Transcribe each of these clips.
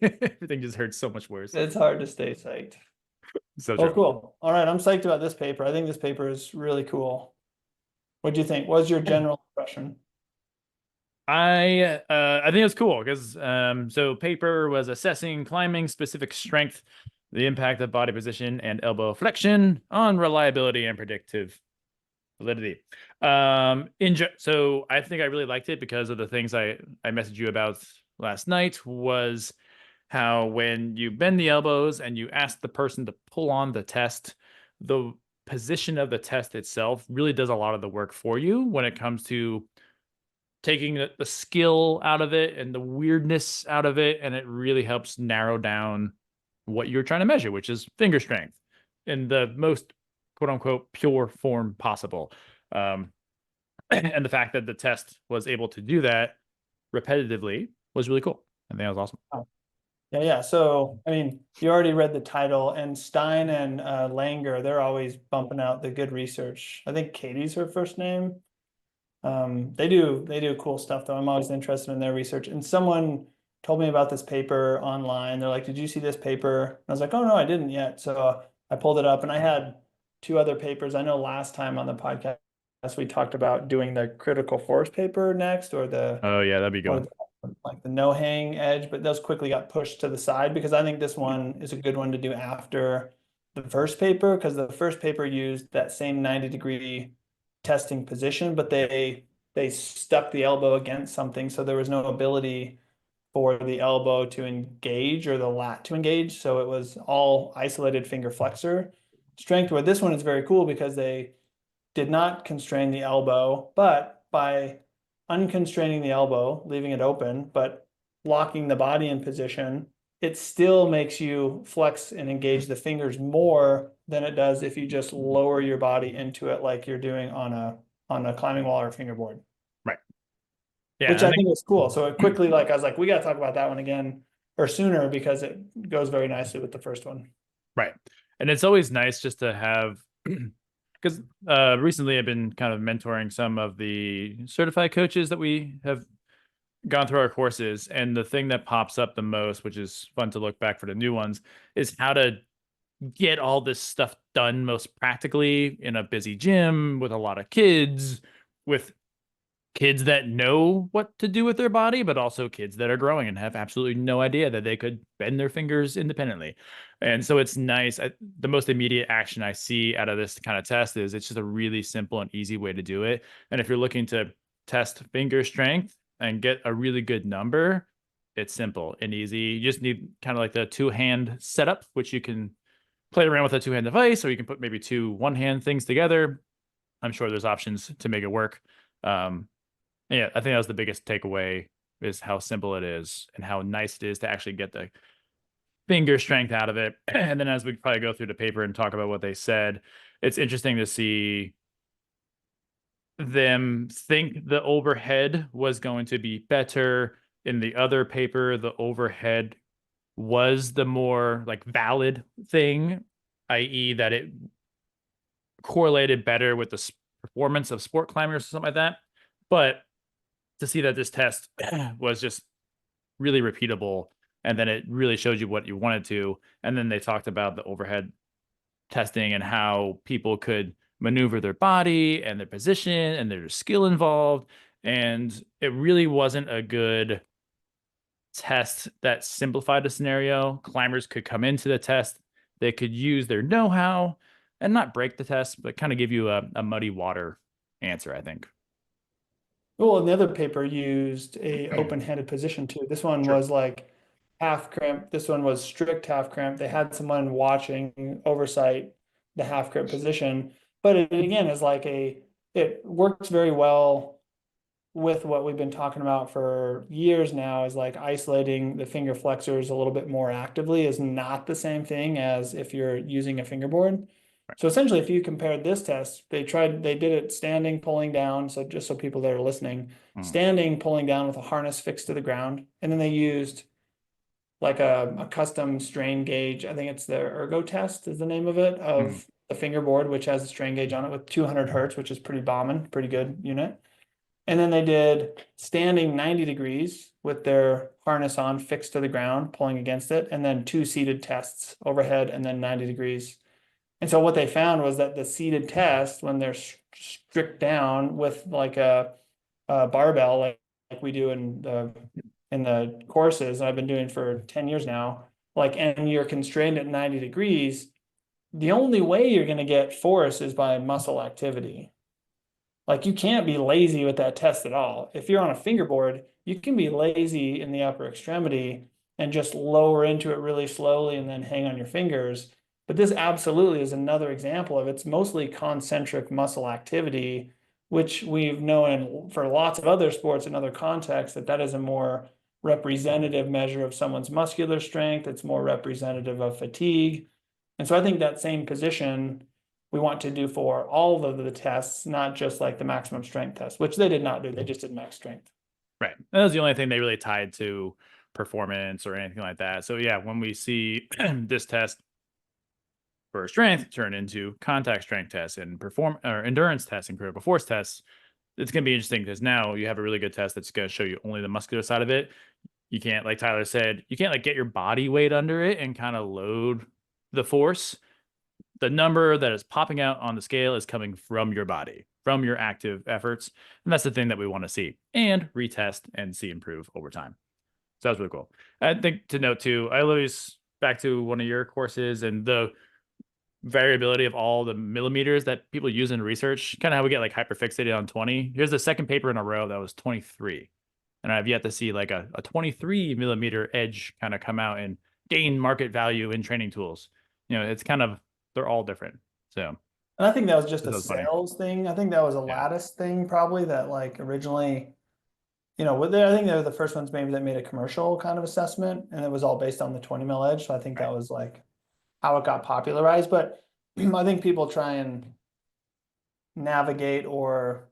Everything just hurts so much worse. It's hard to stay psyched. So Well, true. cool. All right, I'm psyched about this paper. I think this paper is really cool. What do you think? What's your general impression? I think it's cool because so paper was assessing climbing specific strength, the impact of body position and elbow flexion on reliability and predictive validity. So I think I really liked it because of the things I messaged you about last night was how when you bend the elbows and you ask the person to pull on the test, the position of the test itself really does a lot of the work for you when it comes to taking the skill out of it and the weirdness out of it, and it really helps narrow down what you're trying to measure, which is finger strength in the most quote unquote pure form possible. Um, and the fact that the test was able to do that repetitively was really cool. I think that was awesome. Oh, yeah, yeah. So, I mean, you already read the title, and Stein and Langer, they're always bumping out the good research. I think Katie's her first name. They do cool stuff though. I'm always interested in their research. And someone told me about this paper online. They're like, "Did you see this paper?" And I was like, "Oh no, I didn't yet." So I pulled it up, and I had two other papers. I know last time on the podcast we talked about doing the critical force paper next, Oh yeah, that'd be a good or one. the, like the no hang edge, but those quickly got pushed to the side because I think this one is a good one to do after the first paper because the first paper used that same 90-degree testing position, but they stuck the elbow against something, so there was no ability for the elbow to engage or the lat to engage. So it was all isolated finger flexor strength. Where this one is very cool because they did not constrain the elbow, but by unconstraining the elbow, leaving it open, but locking the body in position, it still makes you flex and engage the fingers more than it does if you just lower your body into it like you're doing on a climbing wall or a fingerboard, Right. Yeah, which I I think think is cool. So it quickly, like I was like, we got to talk about that one again or sooner because it goes very nicely with the first one. right. And it's always nice just to have because recently I've been kind of mentoring some of the certified coaches that we have gone through our courses, and the thing that pops up the most, which is fun to look back for the new ones, is how to get all this stuff done most practically in a busy gym with a lot of kids, with kids that know what to do with their body, but also kids that are growing and have absolutely no idea that they could bend their fingers independently. And so it's nice. The most immediate action I see out of this kind of test is it's just a really simple and easy way to do it. And if you're looking to test finger strength and get a really good number, it's simple and easy. You just need kind of like the two-hand setup, which you can play around with a two-hand device, or you can put maybe two one-hand things together. I'm sure there's options to make it work. Um, yeah, I think that was the biggest takeaway is how simple it is and how nice it is to actually get the finger strength out of it. And then as we probably go through the paper and talk about what they said, it's interesting to see them think the overhead was going to be better. In the other paper, the overhead was the more like valid thing, i.e., that it correlated better with the performance of sport climbers or something like that. But to see that this test was just really repeatable, and then it really showed you what you wanted to. And then they talked about the overhead testing and how people could maneuver their body and their position and their skill involved. And it really wasn't a good test that simplified the scenario. Climbers could come into the test, they could use their know-how and not break the test, but kind of give you a muddy water answer, I think. Well, and the other paper used a open-handed position too. This one True. was like half crimp. This one was strict half crimp. They had someone watching oversight the half crimp position. But it again is like it works very well with what we've been talking about for years now is like isolating the finger flexors a little bit more actively is not the same thing as if you're using a fingerboard. So essentially, if you compared this test, they did it standing, pulling down. So just so people that are listening, Mm, standing, pulling down with a harness fixed to the ground. And then they used like a custom strain gauge. I think it's the ergo test is the name of it, mm, of the fingerboard, which has a strain gauge on it with 200 hertz, which is pretty bombing, pretty good unit. And then they did standing 90 degrees with their harness on, fixed to the ground, pulling against it, and then 2 seated tests overhead and then 90 degrees. And so what they found was that the seated test, when they're stripped down with like a barbell, like we do in the courses I've been doing for 10 years now, like, and you're constrained at 90 degrees, the only way you're going to get force is by muscle activity. Like you can't be lazy with that test at all. If you're on a fingerboard, you can be lazy in the upper extremity and just lower into it really slowly and then hang on your fingers. But this absolutely is another example of it's mostly concentric muscle activity, which we've known for lots of other sports in other contexts that is a more representative measure of someone's muscular strength. It's more representative of fatigue. And so I think that same position we want to do for all of the tests, not just like the maximum strength test, which they did not do. They just did max strength. Right. That was the only thing they really tied to performance or anything like that. So yeah, when we see this test for strength turn into contact strength tests and perform or endurance tests and critical force tests, it's going to be interesting because now you have a really good test that's going to show you only the muscular side of it. You can't, like Tyler said, you can't like get your body weight under it and kind of load the force. The number that is popping out on the scale is coming from your body, from your active efforts. And that's the thing that we want to see and retest and see improve over time. So that's really cool. I think to note too, I always back to one of your courses and the variability of all the millimeters that people use in research, kind of how we get like hyperfixated on 20. Here's the second paper in a row that was 23. And I've yet to see like a 23 millimeter edge kind of come out and gain market value in training tools. You know, it's kind of, they're all different. So, And I think that was just that a was funny. sales thing. I think that was a Yeah. lattice thing, probably that like originally, I think they were the first ones maybe that made a commercial kind of assessment, and it was all based on the 20 mil edge. So I think Right. that was like how it got popularized. But I think people try and navigate or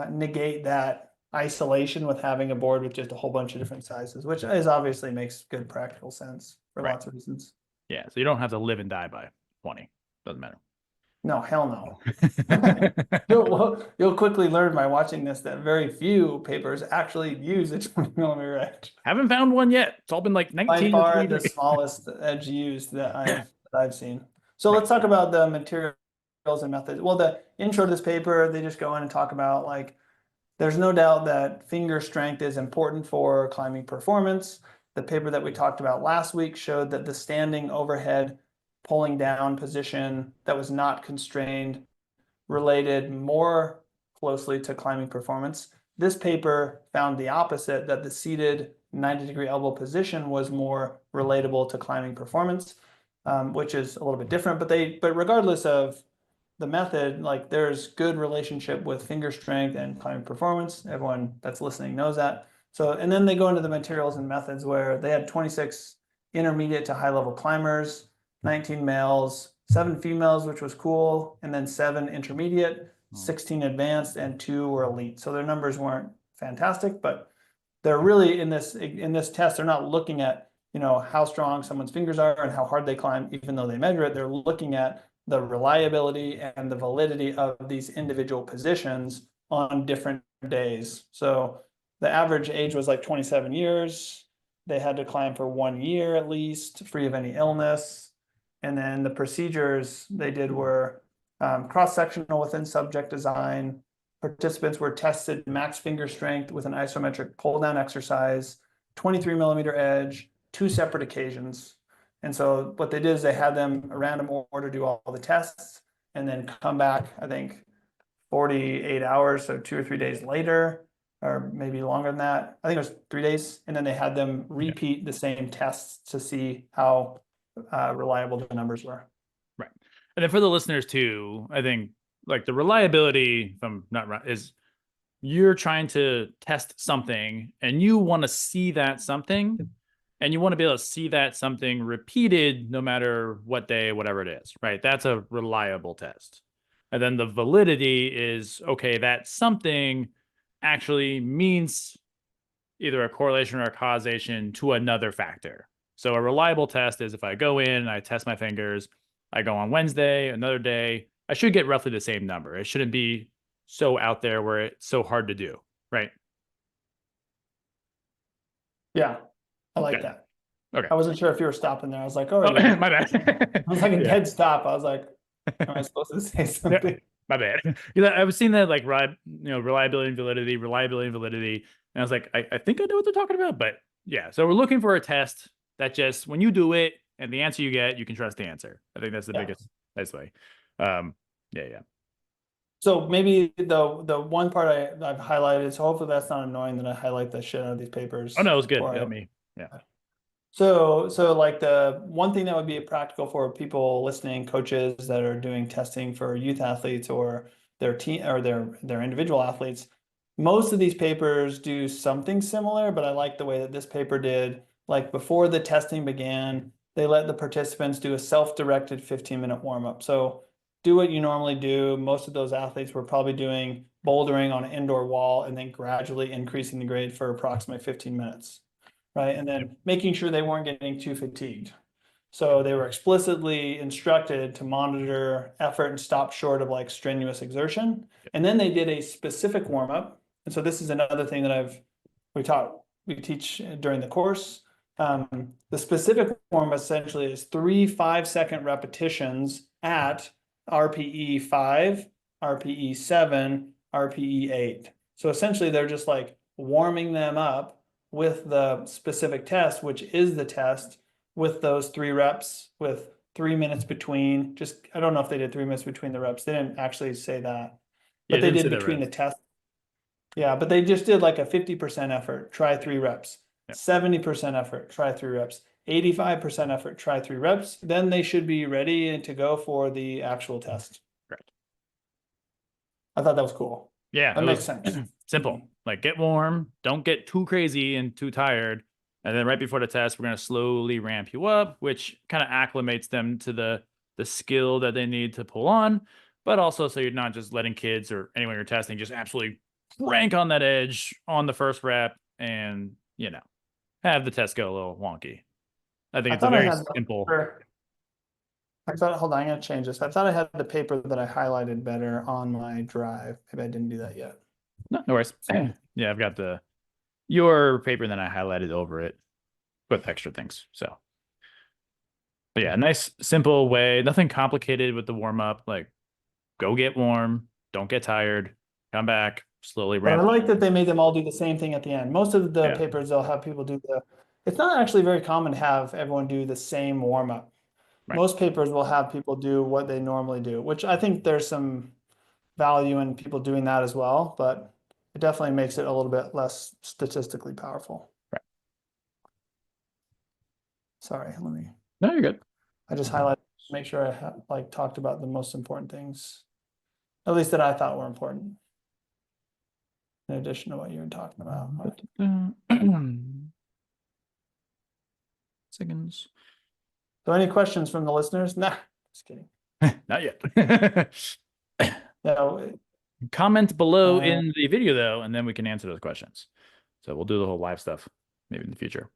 negate that isolation with having a board with just a whole bunch of different sizes, which is obviously makes good practical sense for Right. lots of reasons. Yeah. So you don't have to live and die by 20. Doesn't matter. No, hell no. You'll quickly learn by watching this that very few papers actually use a 20 millimeter edge. Haven't found one yet. It's all been like By 19 to far the 23. smallest edge used that I've seen. So Right. let's talk about the materials and methods. Well, the intro to this paper, they just go in and talk about like there's no doubt that finger strength is important for climbing performance. The paper that we talked about last week showed that the standing overhead pulling down position that was not constrained related more closely to climbing performance. This paper found the opposite, that the seated 90-degree elbow position was more relatable to climbing performance, which is a little bit different. But regardless of the method, like there's good relationship with finger strength and climbing performance. Everyone that's listening knows that. So, and then they go into the materials and methods where they had 26 intermediate to high level climbers, 19 males, 7 females, which was cool, and then 7 intermediate, 16 advanced, and 2 were elite. So their numbers weren't fantastic, but they're really in this test, they're not looking at how strong someone's fingers are and how hard they climb, even though they measure it. They're looking at the reliability and the validity of these individual positions on different days. So the average age was like 27 years. They had to climb for 1 year at least, free of any illness. And then the procedures they did were cross-sectional within subject design. Participants were tested max finger strength with an isometric pull-down exercise, 23 millimeter edge, 2 separate occasions. And so what they did is they had them a random order do all the tests and then come back, I think, 48 hours, so 2 or 3 days later, or maybe longer than that. I think it was 3 days. And then they had them repeat the same tests to see how reliable the numbers were. Right. And then for the listeners too, I think like the reliability, if I'm not right, is you're trying to test something and you want to see that something and you want to be able to see that something repeated no matter what day, whatever it is, right? That's a reliable test. And then the validity is, okay, that something actually means either a correlation or a causation to another factor. So a reliable test is if I go in and I test my fingers, I go on Wednesday, another day, I should get roughly the same number. It shouldn't be so out there where it's so hard to do, right? Yeah, I like Okay. that. Okay. I wasn't sure if you were stopping there. I was like, oh, Oh, you're done. my bad. I was like a Yeah. dead stop. I was like, am I supposed to say Yeah. something? My bad. Because I was seeing that like reliability and validity, reliability and validity. And I was like, I think I know what they're talking about. But yeah, so we're looking for a test that just when you do it and the answer you get, you can trust the answer. I think that's the Yeah. biggest best way. Yeah, yeah. So maybe the one part I've highlighted, so hopefully that's not annoying that I highlight the shit out of these papers Oh no, it was good. before Help me. Yeah. So like the one thing that would be practical for people listening, coaches that are doing testing for youth athletes or their team or their individual athletes, most of these papers do something similar, but I like the way that this paper did. Like before the testing began, they let the participants do a self-directed 15-minute warm-up. So do what you normally do. Most of those athletes were probably doing bouldering on an indoor wall and then gradually increasing the grade for approximately 15 minutes. Right. And then making sure they weren't getting too fatigued. So they were explicitly instructed to monitor effort and stop short of like strenuous exertion. And then they did a specific warm up. And so this is another thing that we teach during the course. The specific warm essentially is 3 5-second repetitions at RPE 5, RPE 7, RPE 8. So essentially they're just like warming them up with the specific test, which is the test with those 3 reps with 3 minutes between. Just, I don't know if they did 3 minutes between the reps. They didn't actually say that, Yeah, but it they didn't say did that between right. the test. Yeah, but they just did like a 50% effort, try 3 reps, Yeah. 70% effort, try 3 reps, 85% effort, try 3 reps. Then they should be ready to go for the actual test. Correct. I thought that was cool. Yeah, That it makes was sense. simple. Like get warm, don't get too crazy and too tired. And then right before the test, we're gonna slowly ramp you up, which kind of acclimates them to the skill that they need to pull on, but also so you're not just letting kids or anyone you're testing just absolutely crank on that edge on the first rep and have the test go a little wonky. I think I it's a thought I very had the simple. paper. I thought, hold on, I'm gonna change this. I thought I had the paper that I highlighted better on my drive. Maybe I didn't do that yet. No worries. Yeah, I've got your paper, and then I highlighted over it with extra things. So, but yeah, nice, simple way. Nothing complicated with the warm up. Like, go get warm, don't get tired, come back, slowly But I ramp. like that they made them all do the same thing at the end. Most of the Yeah, papers, they'll have people do it's not actually very common to have everyone do the same warm up. right. Most papers will have people do what they normally do, which I think there's some value in people doing that as well, but it definitely makes it a little bit less statistically powerful. Right. Sorry, No, you're good. I just highlighted, make sure I like talked about the most important things, at least that I thought were important. In addition to what you were talking about. Seconds. So any questions from the listeners? Nah, just kidding. Not yet. No, Comment below in the video though, and then we can answer those questions. So we'll do the whole live stuff maybe in the future.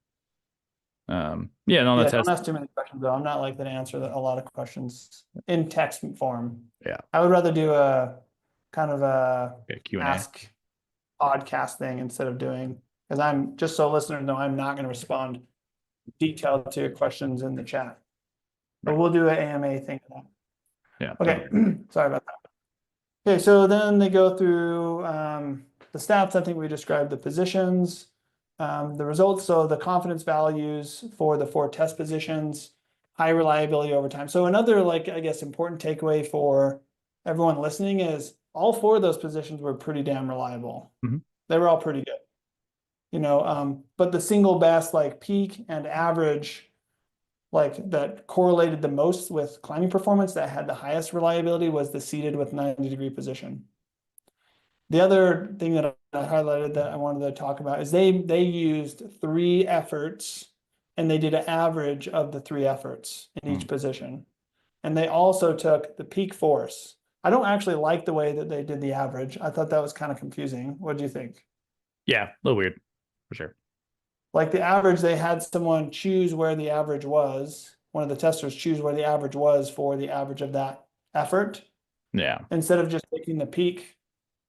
Yeah, and on the yeah, test. don't ask too many questions though. I'm not like to answer a lot of questions in text form. Yeah. I would rather do a kind of a Okay, Q&A. ask podcast thing instead of doing, because I'm just so listeners know I'm not going to respond detailed to your questions in the chat. But Right. we'll do an AMA thing for that. Yeah. Okay, sorry about that. Okay, so then they go through the stats. I think we described the positions, the results. So the confidence values for the 4 test positions, high reliability over time. So another, like, I guess, important takeaway for everyone listening is all 4 of those positions were pretty damn reliable. Mhm. They were all pretty good. But the single best, like, peak and average, like, that correlated the most with climbing performance, that had the highest reliability, was the seated with 90-degree position. The other thing that I highlighted that I wanted to talk about is they used 3 efforts and they did an average of the 3 efforts in each position. And they also took the peak force. I don't actually like the way that they did the average. I thought that was kind of confusing. What do you think? Yeah, a little weird for sure. Like the average, they had someone choose where the average was. One of the testers choose where the average was for the average of that effort. Yeah. Instead of just taking the peak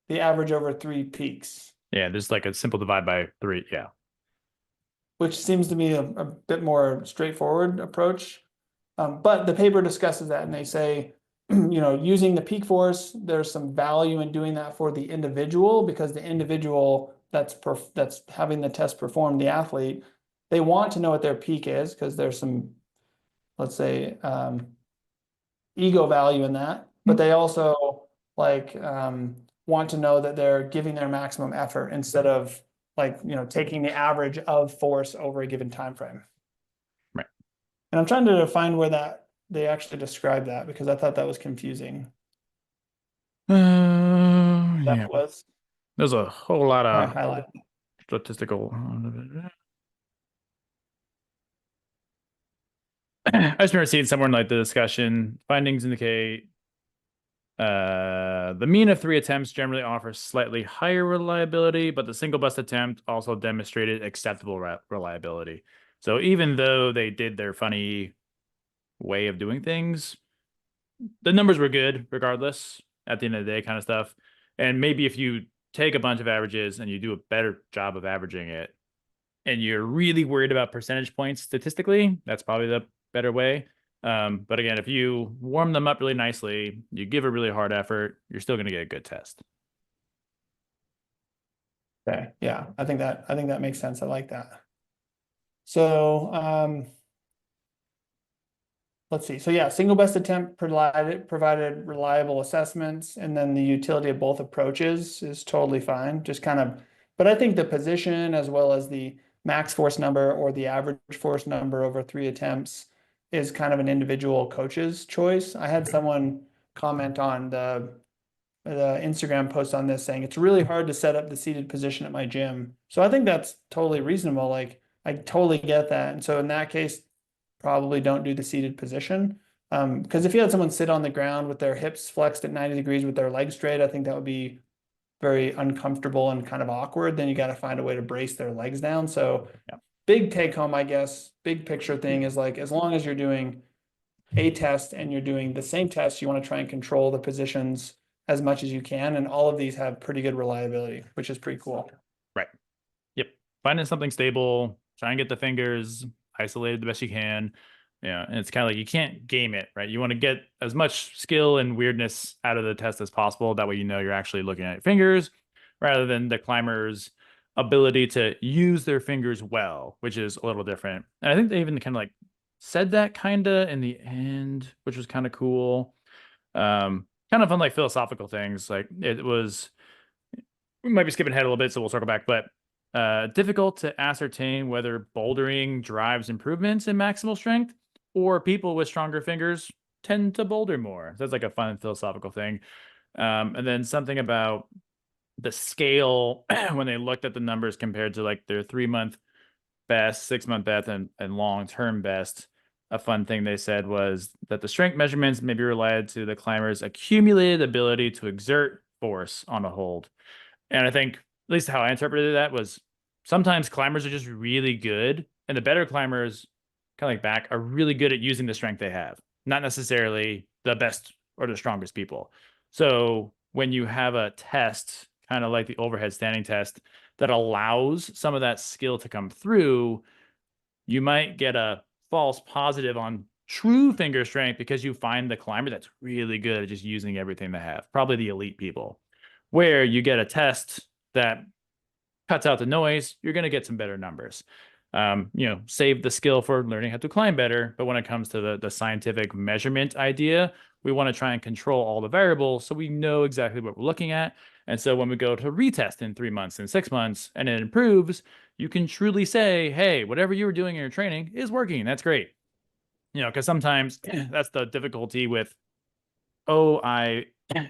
the average over 3 peaks, Yeah, there's like a simple divide by 3. Yeah. which seems to me a bit more straightforward approach. But the paper discusses that and they say, using the peak force, there's some value in doing that for the individual because the individual that's having the test performed, the athlete, they want to know what their peak is because there's some, let's say, ego value in that, but they also like want to know that they're giving their maximum effort instead of like taking the average of force over a given time frame. Right. And I'm trying to find where that they actually describe that because I thought that was confusing. That Yeah. was There's a whole lot I of highlight. statistical. I just remember seeing somewhere in like the discussion findings indicate the mean of 3 attempts generally offers slightly higher reliability, but the single best attempt also demonstrated acceptable reliability. So even though they did their funny way of doing things, the numbers were good regardless at the end of the day, kind of stuff. And maybe if you take a bunch of averages and you do a better job of averaging it, and you're really worried about percentage points statistically, that's probably the better way. But again, if you warm them up really nicely, you give a really hard effort, you're still going to get a good test. Okay, yeah, I think that makes sense. I like that. So let's see. So yeah, single best attempt provided reliable assessments, and then the utility of both approaches is totally fine. Just kind of, but I think the position as well as the max force number or the average force number over 3 attempts is kind of an individual coach's choice. I had someone comment on the Instagram post on this saying it's really hard to set up the seated position at my gym. So I think that's totally reasonable. Like I totally get that. And so in that case, probably don't do the seated position. Because if you had someone sit on the ground with their hips flexed at 90 degrees with their legs straight, I think that would be very uncomfortable and kind of awkward. Then you got to find a way to brace their legs down. So Yeah. big take home, I guess, big picture thing is like as long as you're doing a test and you're doing the same test, you want to try and control the positions as much as you can. And all of these have pretty good reliability, which is pretty cool. Right. Yep. Finding something stable, try and get the fingers isolated the best you can. Yeah. And it's kind of like you can't game it, right? You want to get as much skill and weirdness out of the test as possible. That way, you're actually looking at your fingers rather than the climber's ability to use their fingers well, which is a little different. And I think they even kind of like said that kind of in the end, which was kind of cool. Kind of fun, like philosophical things. Like it was, we might be skipping ahead a little bit, so we'll circle back, but difficult to ascertain whether bouldering drives improvements in maximal strength or people with stronger fingers tend to boulder more. That's like a fun philosophical thing. And then something about the scale when they looked at the numbers compared to like their 3-month best, 6-month best, and long-term best. A fun thing they said was that the strength measurements may be related to the climber's accumulated ability to exert force on a hold. And I think, at least how I interpreted that, was sometimes climbers are just really good, and the better climbers, kind of like back, are really good at using the strength they have, not necessarily the best or the strongest people. So when you have a test, kind of like the overhead standing test, that allows some of that skill to come through, you might get a false positive on true finger strength because you find the climber that's really good at just using everything they have, probably the elite people. Where you get a test that cuts out the noise, you're going to get some better numbers. Save the skill for learning how to climb better. But when it comes to the scientific measurement idea, we want to try and control all the variables so we know exactly what we're looking at. And so when we go to retest in 3 months and 6 months and it improves, you can truly say, hey, whatever you were doing in your training is working. That's great. Because sometimes that's the difficulty with, oh, I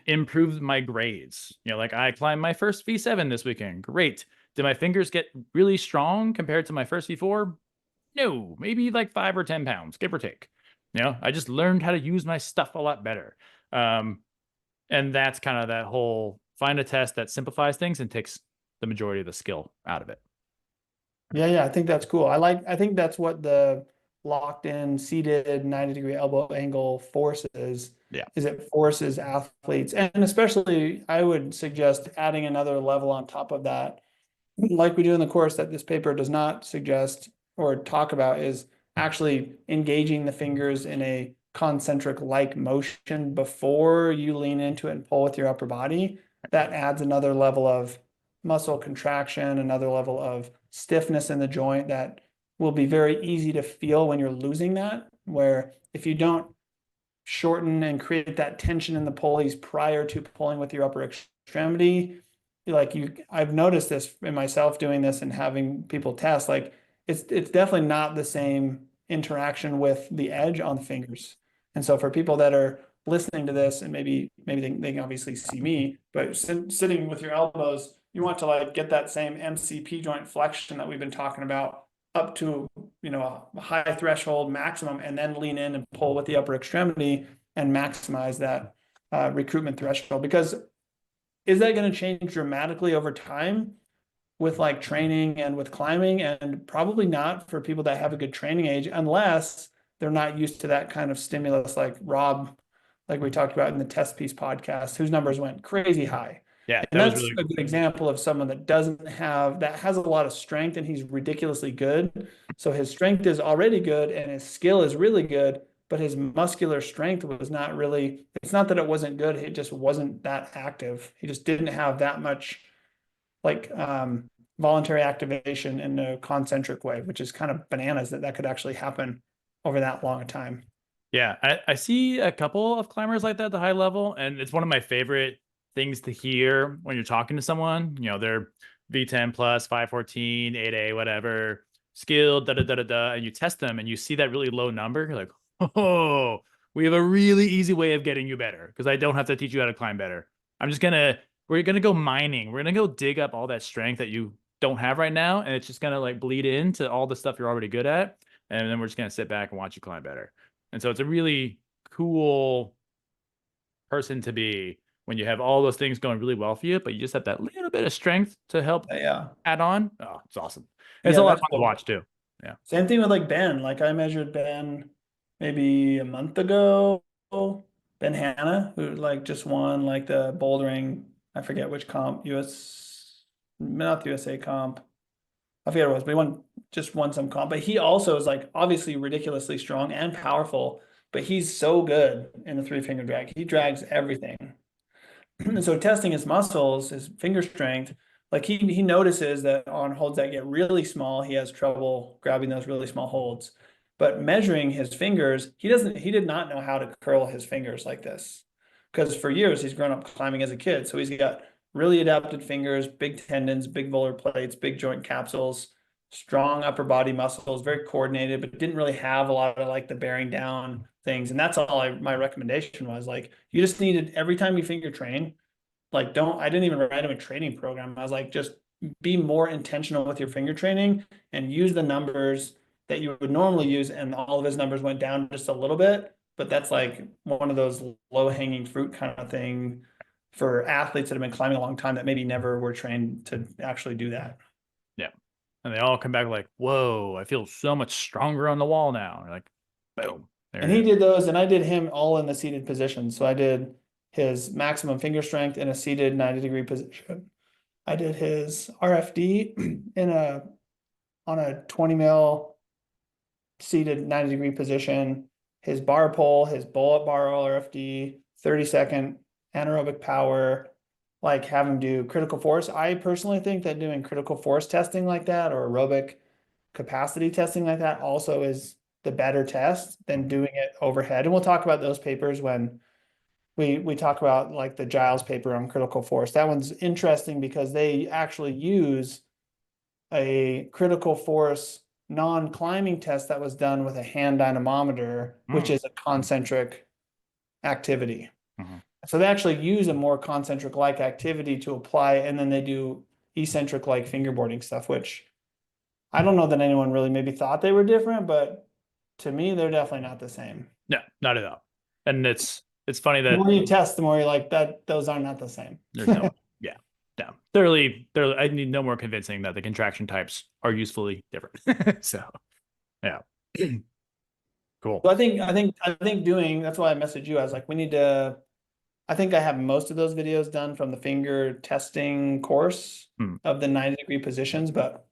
improved my grades. Like I climbed my first V7 this weekend. Great. Did my fingers get really strong compared to my first V4? No, maybe like 5 or 10 pounds, give or take. I just learned how to use my stuff a lot better. And that's kind of that whole find a test that simplifies things and takes the majority of the skill out of it. Yeah, I think that's cool. I think that's what the locked in, seated 90-degree elbow angle forces Yeah. is it forces athletes, and especially I would suggest adding another level on top of that, like we do in the course that this paper does not suggest or talk about, is actually engaging the fingers in a concentric like motion before you lean into it and pull with your upper body. That adds another level of muscle contraction, another level of stiffness in the joint that will be very easy to feel when you're losing that. Where if you don't shorten and create that tension in the pulleys prior to pulling with your upper extremity, like I've noticed this in myself doing this and having people test, like it's definitely not the same interaction with the edge on the fingers. And so for people that are listening to this, and maybe they can obviously see me, but sitting with your elbows, you want to like get that same MCP joint flexion that we've been talking about up to, a high threshold maximum, and then lean in and pull with the upper extremity and maximize that recruitment threshold. Because is that going to change dramatically over time with like training and with climbing? And probably not for people that have a good training age, unless they're not used to that kind of stimulus, like Rob, like we talked about in the test piece podcast, whose numbers went crazy high. Yeah, And that was that's really a cool. good example of someone that doesn't have, that has a lot of strength and he's ridiculously good. So his strength is already good and his skill is really good, but his muscular strength was not really, it's not that it wasn't good, it just wasn't that active. He just didn't have that much like voluntary activation in a concentric way, which is kind of bananas that could actually happen over that long a time. Yeah, I see a couple of climbers like that at the high level, and it's one of my favorite things to hear when you're talking to someone. They're V10 plus, 514, 8A, whatever, skilled, da da da da da, and you test them and you see that really low number. You're like, oh, we have a really easy way of getting you better because I don't have to teach you how to climb better. We're gonna go mining. We're gonna go dig up all that strength that you don't have right now, and it's just gonna like bleed into all the stuff you're already good at, and then we're just gonna sit back and watch you climb better. And so it's a really cool person to be when you have all those things going really well for you, but you just have that little bit of strength to help Yeah. add on. Oh, it's awesome. And it's a Yeah, lot of that's fun to cool. watch too. Yeah. Same thing with like Ben. Like I measured Ben maybe a month ago. Ben Hanna, who like just won like the bouldering, I forget which comp, not the USA comp. I forget what it was, but just won some comp. But he also is like obviously ridiculously strong and powerful, but he's so good in the three finger drag. He drags everything. And so testing his muscles, his finger strength, like he notices that on holds that get really small, he has trouble grabbing those really small holds. But measuring his fingers, he did not know how to curl his fingers like this. Because for years he's grown up climbing as a kid. So he's got really adapted fingers, big tendons, big volar plates, big joint capsules, strong upper body muscles, very coordinated, but didn't really have a lot of like the bearing down things. And that's all my recommendation was, like, you just needed every time you finger train, like I didn't even write him a training program. I was like, just be more intentional with your finger training and use the numbers that you would normally use. And all of his numbers went down just a little bit, but that's like one of those low hanging fruit kind of thing for athletes that have been climbing a long time that maybe never were trained to actually do that. Yeah. And they all come back like, whoa, I feel so much stronger on the wall now. You're like, boom. There And it he is. did those, and I did him all in the seated position. So I did his maximum finger strength in a seated 90-degree position. I did his RFD in a on a 20 mil seated 90-degree position, his bar pull, his bullet bar RFD, 30-second anaerobic power, like have him do critical force. I personally think that doing critical force testing like that or aerobic capacity testing like that also is the better test than doing it overhead. And we'll talk about those papers when we talk about like the Giles paper on critical force. That one's interesting because they actually use a critical force non-climbing test that was done with a hand dynamometer, which Mm. is a concentric activity. Mhm. So they actually use a more concentric like activity to apply, and then they do eccentric like fingerboarding stuff, which I don't know that anyone really maybe thought they were different, but to me, they're definitely not the same. No, not at all. And it's funny The that more you test, the more you're like, that those are not the same. there's no, yeah, no, thoroughly, I need no more convincing that the contraction types are usefully different. So, yeah. Cool. So I think doing, that's why I messaged you. I was like, we need to, I think I have most of those videos done from the finger testing course Hmm. of the 90-degree positions, but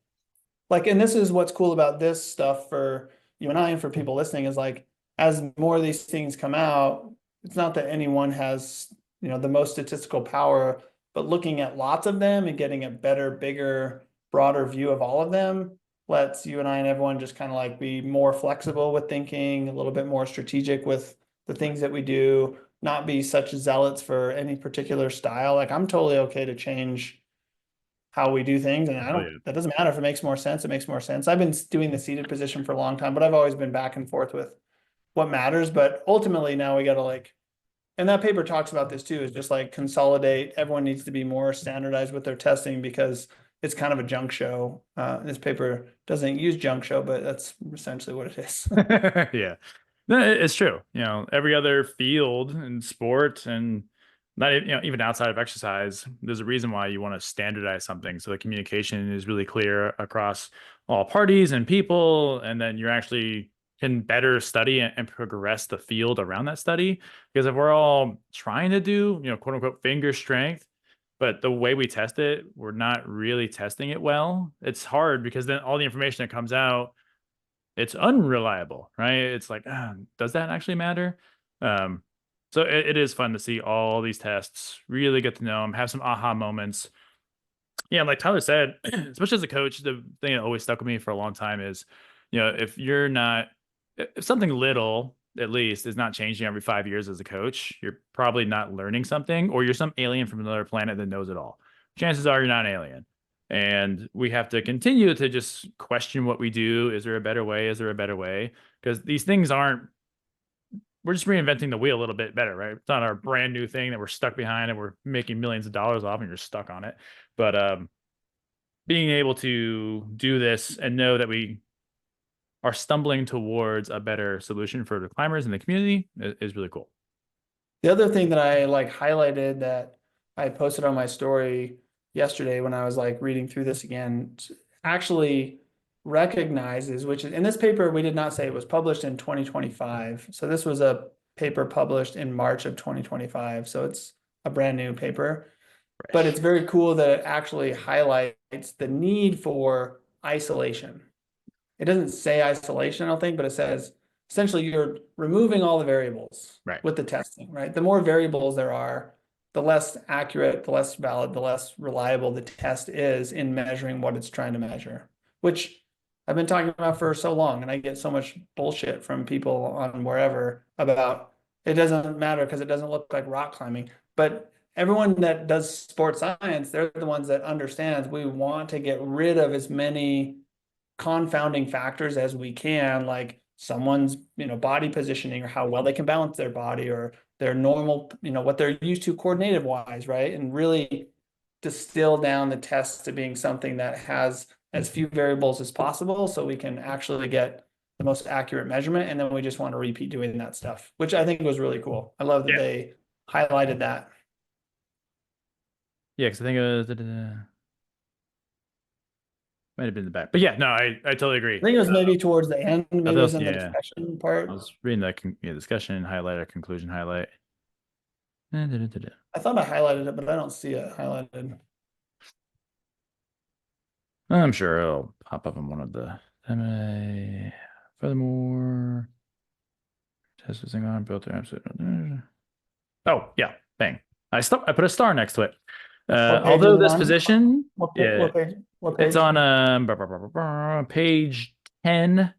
like, and this is what's cool about this stuff for you and I and for people listening is like, as more of these things come out, it's not that anyone has, the most statistical power, but looking at lots of them and getting a better, bigger, broader view of all of them lets you and I and everyone just kind of like be more flexible with thinking, a little bit more strategic with the things that we do, not be such zealots for any particular style. Like I'm totally okay to change how we do things. And Oh, yeah. that doesn't matter if it makes more sense, it makes more sense. I've been doing the seated position for a long time, but I've always been back and forth with what matters. But ultimately now we got to like, and that paper talks about this too, is just like consolidate. Everyone needs to be more standardized with their testing because it's kind of a junk show. This paper doesn't use junk show, but that's essentially what it is. Yeah. No, it's true. Every other field in sport and not even outside of exercise, there's a reason why you want to standardize something so the communication is really clear across all parties and people, and then you actually can better study and progress the field around that study. Because if we're all trying to do, quote unquote finger strength, but the way we test it, we're not really testing it well, it's hard because then all the information that comes out, it's unreliable, right? It's like, does that actually matter? Um, so it is fun to see all these tests, really get to know them, have some aha moments. Yeah, like Tyler said, especially as a coach, the thing that always stuck with me for a long time is, if you're not, if something little at least is not changing every 5 years as a coach, you're probably not learning something, or you're some alien from another planet that knows it all. Chances are you're not an alien. And we have to continue to just question what we do. Is there a better way? Is there a better way? Because these things aren't, we're just reinventing the wheel a little bit better, right? It's not our brand new thing that we're stuck behind and we're making millions of dollars off and you're stuck on it. But being able to do this and know that we are stumbling towards a better solution for the climbers in the community is really cool. The other thing that I like highlighted that I posted on my story yesterday when I was like reading through this again, actually recognizes, which is in this paper, we did not say it was published in 2025. So this was a paper published in March of 2025. So it's a brand new paper, but it's very cool that it actually highlights the need for isolation. It doesn't say isolation, I don't think, but it says essentially you're removing all the variables Right. with the testing, right? The more variables there are, the less accurate, the less valid, the less reliable the test is in measuring what it's trying to measure, which I've been talking about for so long. And I get so much bullshit from people on wherever about it doesn't matter because it doesn't look like rock climbing. But everyone that does sports science, they're the ones that understands we want to get rid of as many confounding factors as we can, like someone's, body positioning or how well they can balance their body or their normal, what they're used to coordinative wise, right? And really distill down the test to being something that has as few variables as possible so we can actually get the most accurate measurement. And then we just want to repeat doing that stuff, which I think was really cool. I love that Yeah. they highlighted that. Yeah, because I think it was, might have been the back. But yeah, no, I totally agree. I think it was maybe towards the end, I maybe it thought, was in the yeah, discussion I part. was reading the discussion highlight or conclusion highlight. Da-da-da-da-da. I thought I highlighted it, but I don't see it highlighted. I'm sure it'll pop up in one of the. Furthermore, test this thing on built their absolute. Oh yeah, bang! I put a star next to it. What page is Although it this on? position, What, yeah, what page? What it's page? on page 10.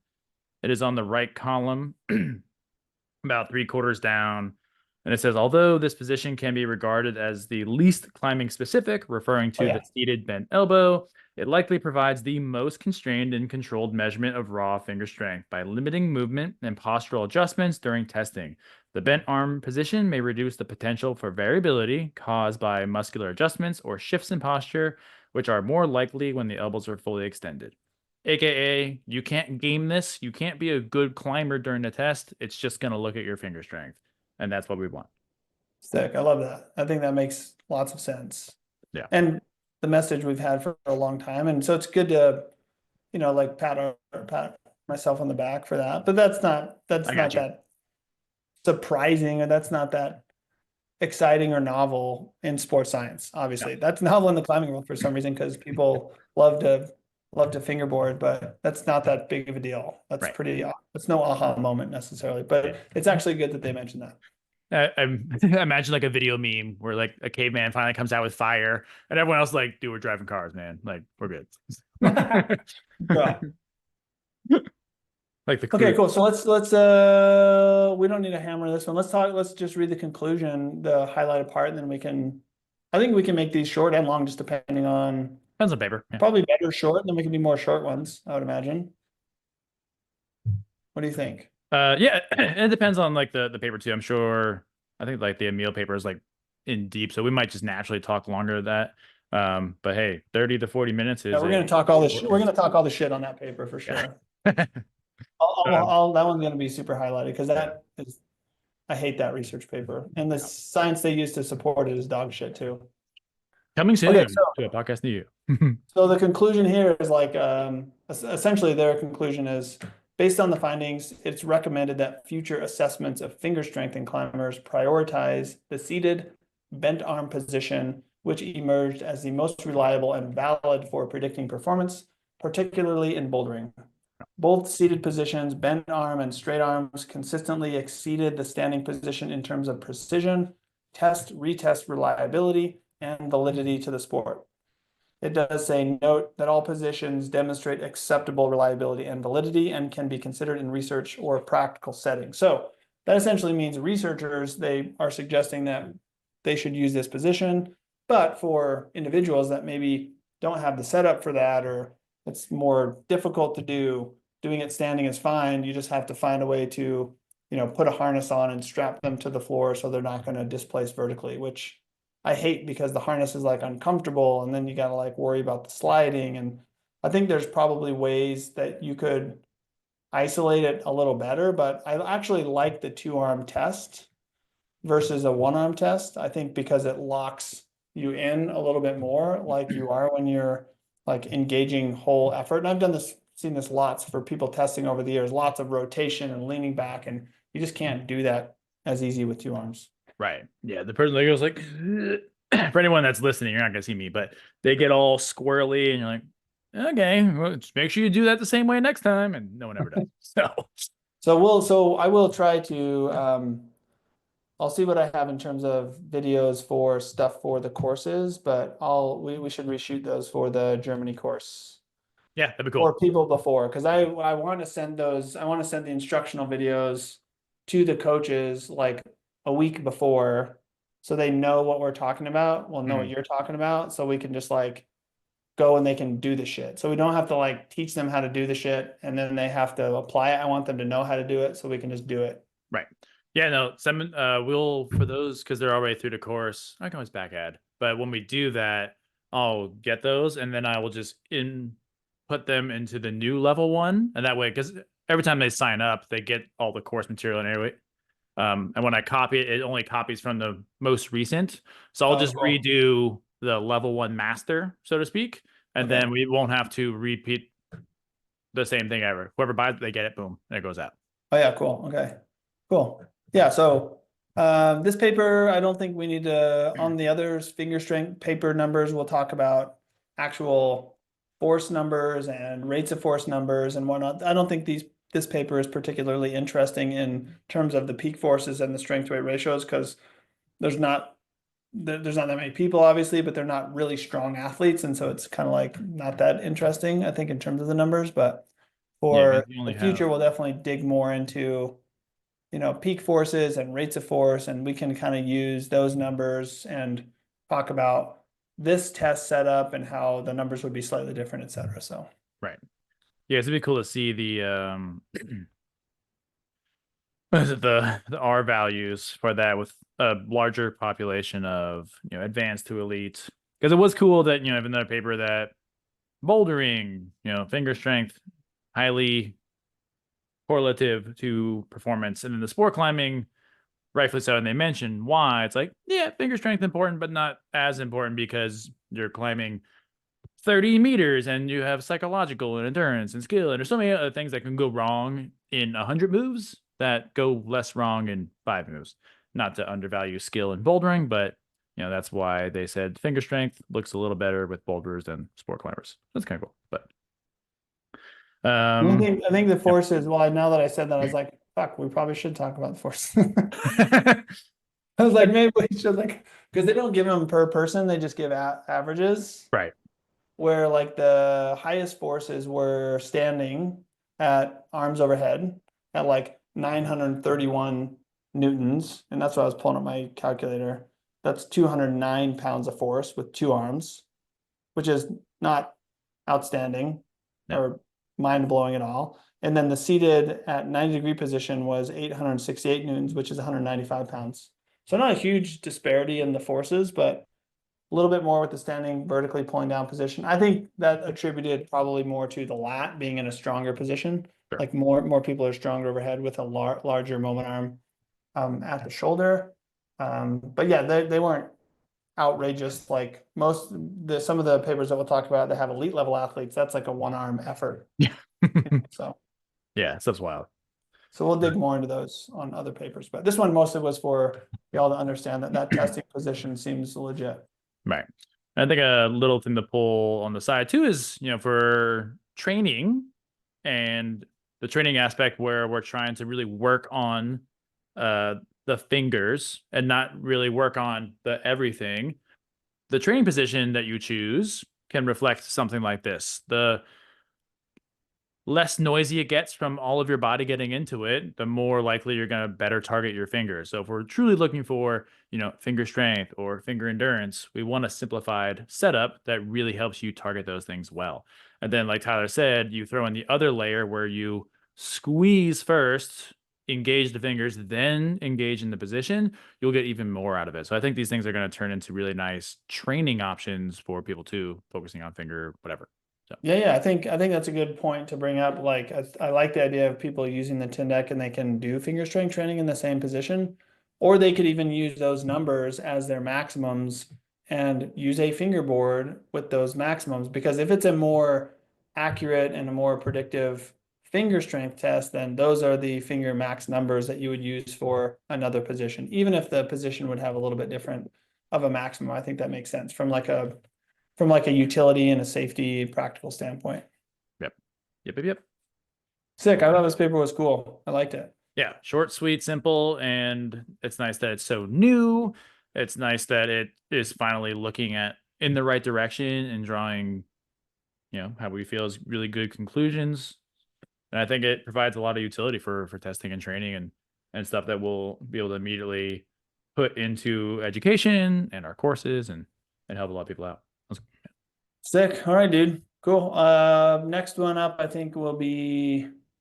It is on the right column, about 3/4 down. And it says, although this position can be regarded as the least climbing specific, referring Oh to the yeah. seated bent elbow, it likely provides the most constrained and controlled measurement of raw finger strength by limiting movement and postural adjustments during testing. The bent arm position may reduce the potential for variability caused by muscular adjustments or shifts in posture, which are more likely when the elbows are fully extended. AKA, you can't game this. You can't be a good climber during the test. It's just going to look at your finger strength. And that's what we want. Sick. I love that. I think that makes lots of sense. Yeah. And the message we've had for a long time. And so it's good to, like pat myself on the back for that, but that's not I got you. that surprising, or that's not that exciting or novel in sports science. Yeah. Obviously, that's novel in the climbing world for some reason because people love to fingerboard, but that's not that big of a deal. That's Right. pretty. It's no aha moment necessarily, but it's actually good that they mentioned that. I imagine like a video meme where like a caveman finally comes out with fire and everyone else like, dude, we're driving cars, man. Like we're good. Yeah. Like the Okay, crew. cool. So let's we don't need to hammer this one. Let's just read the conclusion, the highlighted part, and then I think we can make these short and long just depending on Depends on paper. Yeah. probably better short, then we can do more short ones, I would imagine. What do you think? Yeah, it depends on like the paper too. I'm sure I think like the Emil paper is like in deep, so we might just naturally talk longer than that. But hey, 30 to 40 minutes Yeah, is we're a gonna talk all this. short We're one. gonna talk all the shit on that paper for Yeah. sure. That one's gonna be super highlighted because Yeah. that is I hate that research paper, and the science they use to support it is dog shit too. Coming Okay, soon to a podcast near you. so the conclusion here is like essentially their conclusion is based on the findings, it's recommended that future assessments of finger strength in climbers prioritize the seated bent arm position, which emerged as the most reliable and valid for predicting performance, particularly in bouldering. Both seated positions, bent arm and straight arms, consistently exceeded the standing position in terms of precision, retest reliability, and validity to the sport. It does say, note that all positions demonstrate acceptable reliability and validity and can be considered in research or practical settings. So that essentially means researchers, they are suggesting that they should use this position, but for individuals that maybe don't have the setup for that, or it's more difficult to do, doing it standing is fine. You just have to find a way to, put a harness on and strap them to the floor so they're not going to displace vertically, which I hate because the harness is like uncomfortable and then you got to like worry about the sliding. And I think there's probably ways that you could isolate it a little better, but I actually like the 2-arm test versus a 1-arm test. I think because it locks you in a little bit more like you are when you're like engaging whole effort. And seen this lots for people testing over the years, lots of rotation and leaning back, and you just can't do that as easy with 2 arms. Right. Yeah. The person that goes like, for anyone that's listening, you're not gonna see me, but they get all squirrely, and you're like, okay, well, just make sure you do that the same way next time, and no one ever does. So So I will try to I'll see what I have in terms of videos for stuff for the courses, but we should reshoot those for the Germany course yeah, that'd be or cool. people before, because I want to send I want to send the instructional videos to the coaches like a week before so they know what we're talking about. We'll know what Mhm. you're talking about, so we can just like go and they can do the shit. So we don't have to like teach them how to do the shit and then they have to apply it. I want them to know how to do it so we can just do it. Right. Yeah, no, send we'll for those because they're already through the course. I can always back add, but when we do that, I'll get those and then I will just put them into the new level one, and that way, because every time they sign up, they get all the course material and anyway. And when I copy it, it only copies from the most recent. So I'll Oh, just cool. redo the level one master, so to speak, and Okay. then we won't have to repeat the same thing ever. Whoever buys it, they get it, boom, and it goes out. Oh yeah, cool. Okay. Cool. Yeah, so this paper, I don't think we need to, on the others, finger strength paper numbers, we'll talk about actual force numbers and rates of force numbers and whatnot. I don't think this paper is particularly interesting in terms of the peak forces and the strength to weight ratios because there's not there's not that many people obviously, but they're not really strong athletes, and so it's kind of like not that interesting, I think, in terms of the numbers. But Yeah, because for you the only future, have we'll definitely dig more into peak forces and rates of force, and we can kind of use those numbers and talk about this test setup and how the numbers would be slightly different, et cetera. So right. Yeah, it'd be cool to see the what is it, the R values for that with a larger population of advanced to elite. Because it was cool that I have another paper that bouldering, finger strength, highly correlative to performance, and then the sport climbing, rightfully so. And they mention why it's like, yeah, finger strength important, but not as important because you're climbing 30 meters, and you have psychological and endurance and skill, and there's so many other things that can go wrong in 100 moves that go less wrong in 5 moves. Not to undervalue skill in bouldering, but that's why they said finger strength looks a little better with boulders than sport climbers. That's kind of cool. But I think the yeah. forces, well, now that I said that, I was like, fuck, we probably should talk about the force. I was like, maybe we should, like, because they don't give them per person, they just give averages. Right. Where like the highest forces were standing at arms overhead at like 931 newtons. And that's what I was pulling up my calculator. That's 209 pounds of force with two arms, which is not outstanding No. or mind blowing at all. And then the seated at 90-degree position was 868 newtons, which is 195 pounds. So not a huge disparity in the forces, but a little bit more with the standing vertically pulling down position. I think that attributed probably more to the lat being in a stronger position. Sure. Like more people are stronger overhead with a larger moment arm at the shoulder. But yeah, they weren't outrageous. Like some of the papers that we'll talk about that have elite level athletes, that's like a one arm effort. Yeah. So Yeah, stuff's wild. so we'll dig more into those on other papers. But this one mostly was for y'all to understand that testing position seems legit. Right. I think a little thing to pull on the side too is, for training and the training aspect where we're trying to really work on the fingers and not really work on the everything. The training position that you choose can reflect something like this. The less noisy it gets from all of your body getting into it, the more likely you're going to better target your fingers. So if we're truly looking for, finger strength or finger endurance, we want a simplified setup that really helps you target those things well. And then, like Tyler said, you throw in the other layer where you squeeze first, engage the fingers, then engage in the position, you'll get even more out of it. So I think these things are going to turn into really nice training options for people too, focusing on finger, whatever. So. Yeah, I think that's a good point to bring up. Like, I like the idea of people using the 10 deck and they can do finger strength training in the same position, or they could even use those numbers as their maximums and use a fingerboard with those maximums. Because if it's a more accurate and a more predictive finger strength test, then those are the finger max numbers that you would use for another position, even if the position would have a little bit different of a maximum. I think that makes sense from like a utility and a safety practical standpoint. Yep. Sick. I thought this paper was cool. I liked it. Yeah, short, sweet, simple, and it's nice that it's so new. It's nice that it is finally looking in the right direction and drawing, how we feel is really good conclusions. And I think it provides a lot of utility for testing and training and stuff that we'll be able to immediately put into education and our courses and help a lot of people out. Sick. All right, dude. Cool. Next one up, I think will be